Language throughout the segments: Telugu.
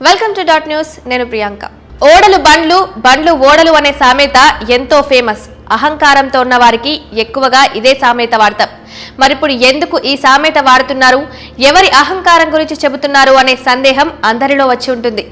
Welcome to dot news. నేను ప్రియాంక. ఓడలు బండ్లు, బండ్లు ఓడలు అనే సామెత ఎంతో ఫేమస్. అహంకారంతో ఉన్న వారికి ఎక్కువగా ఇదే సామెత వాడతాం. మరిప్పుడు ఎందుకు ఈ సామెత వాడుతున్నారు, ఎవరి అహంకారం గురించి చెబుతున్నారు అనే సందేహం అందరిలో వచ్చి ఉంటుంది.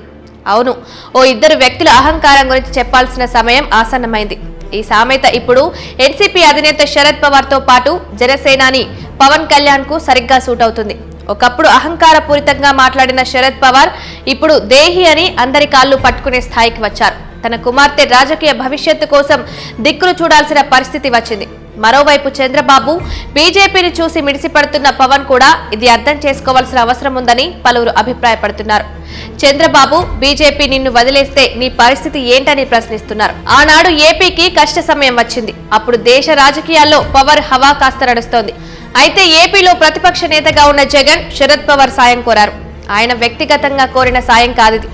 అవును, ఓ ఇద్దరు వ్యక్తుల అహంకారం గురించి చెప్పాల్సిన సమయం ఆసన్నమైంది. ఈ సామెత ఇప్పుడు ఎన్సీపీ అధినేత శరద్ పవార్ తో పాటు జనసేనాని పవన్ కళ్యాణ్ కు సరిగ్గా సూట్ అవుతుంది. ఒకప్పుడు అహంకారపూరితంగా మాట్లాడిన శరద్ పవార్ ఇప్పుడు దేహి అని అందరి కాళ్ళు పట్టుకునే స్థాయికి వచ్చారు. తన కుమార్తె రాజకీయ భవిష్యత్తు కోసం దిక్కులు చూడాల్సిన పరిస్థితి వచ్చింది. మరోవైపు చంద్రబాబు బీజేపీని చూసి మిడిసిపడుతున్న పవన్ కూడా ఇది అర్థం చేసుకోవాల్సిన అవసరం ఉందని పలువురు అభిప్రాయపడుతున్నారు. చంద్రబాబు, బీజేపీ నిన్ను వదిలేస్తే నీ పరిస్థితి ఏంటని ప్రశ్నిస్తున్నారు. ఆనాడు ఏపీకి కష్ట సమయం వచ్చింది. అప్పుడు దేశ రాజకీయాల్లో పవర్ హవా కాస్త నడుస్తోంది. అయితే ఏపీలో ప్రతిపక్ష నేతగా ఉన్న జగన్ శరద్ పవార్ సాయం కోరారు. ఆయన వ్యక్తిగతంగా కోరిన సాయం కాదిది.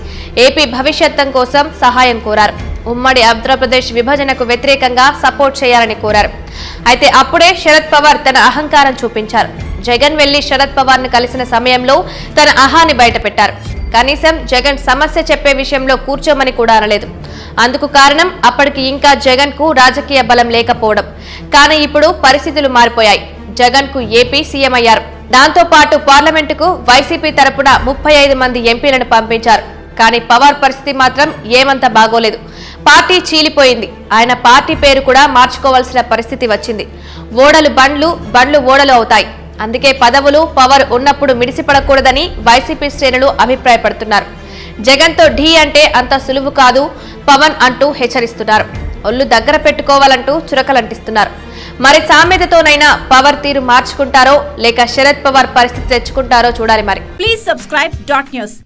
ఏపీ భవిష్యత్తు కోసం సహాయం కోరారు. ఉమ్మడి ఆంధ్రప్రదేశ్ విభజనకు వ్యతిరేకంగా సపోర్ట్ చేయాలని కోరారు. అయితే అప్పుడే శరద్ పవార్ తన అహంకారం చూపించారు. జగన్ వెళ్లి శరద్ పవార్ ను కలిసిన సమయంలో తన అహాన్ని బయటపెట్టారు. కనీసం జగన్ సమస్య చెప్పే విషయంలో కూర్చోమని కూడా అనలేదు. అందుకు కారణం అప్పటికి ఇంకా జగన్ కు రాజకీయ బలం లేకపోవడం. కానీ ఇప్పుడు పరిస్థితులు మారిపోయాయి. జగన్ కు ఏపీ సీఎం అయ్యారు. దాంతో పాటు పార్లమెంటుకు వైసీపీ తరపున 35 మంది ఎంపీలను పంపించారు. కానీ పవార్ పరిస్థితి మాత్రం ఏమంత బాగోలేదు. పార్టీ చీలిపోయింది. ఆయన పార్టీ పేరు కూడా మార్చుకోవాల్సిన పరిస్థితి వచ్చింది. ఓడలు బండ్లు, బండ్లు ఓడలు అవుతాయి. అందుకే పదవులు, పవర్ ఉన్నప్పుడు మిడిసిపడకూడదని వైసీపీ శ్రేణులు అభిప్రాయపడుతున్నారు. జగన్ తో ఢీ అంటే అంత సులువు కాదు పవన్ అంటూ హెచ్చరిస్తున్నారు. ఒళ్ళు దగ్గర పెట్టుకోవాలంటూ చురకలంటిస్తున్నారు. మరి సామెతతోనైనా పవర్ తీరు మార్చుకుంటారో లేక శరద్ పవార్ పరిస్థితి తెచ్చుకుంటారో చూడాలి. మరి ప్లీజ్ సబ్స్క్రైబ్ డాట్ న్యూస్.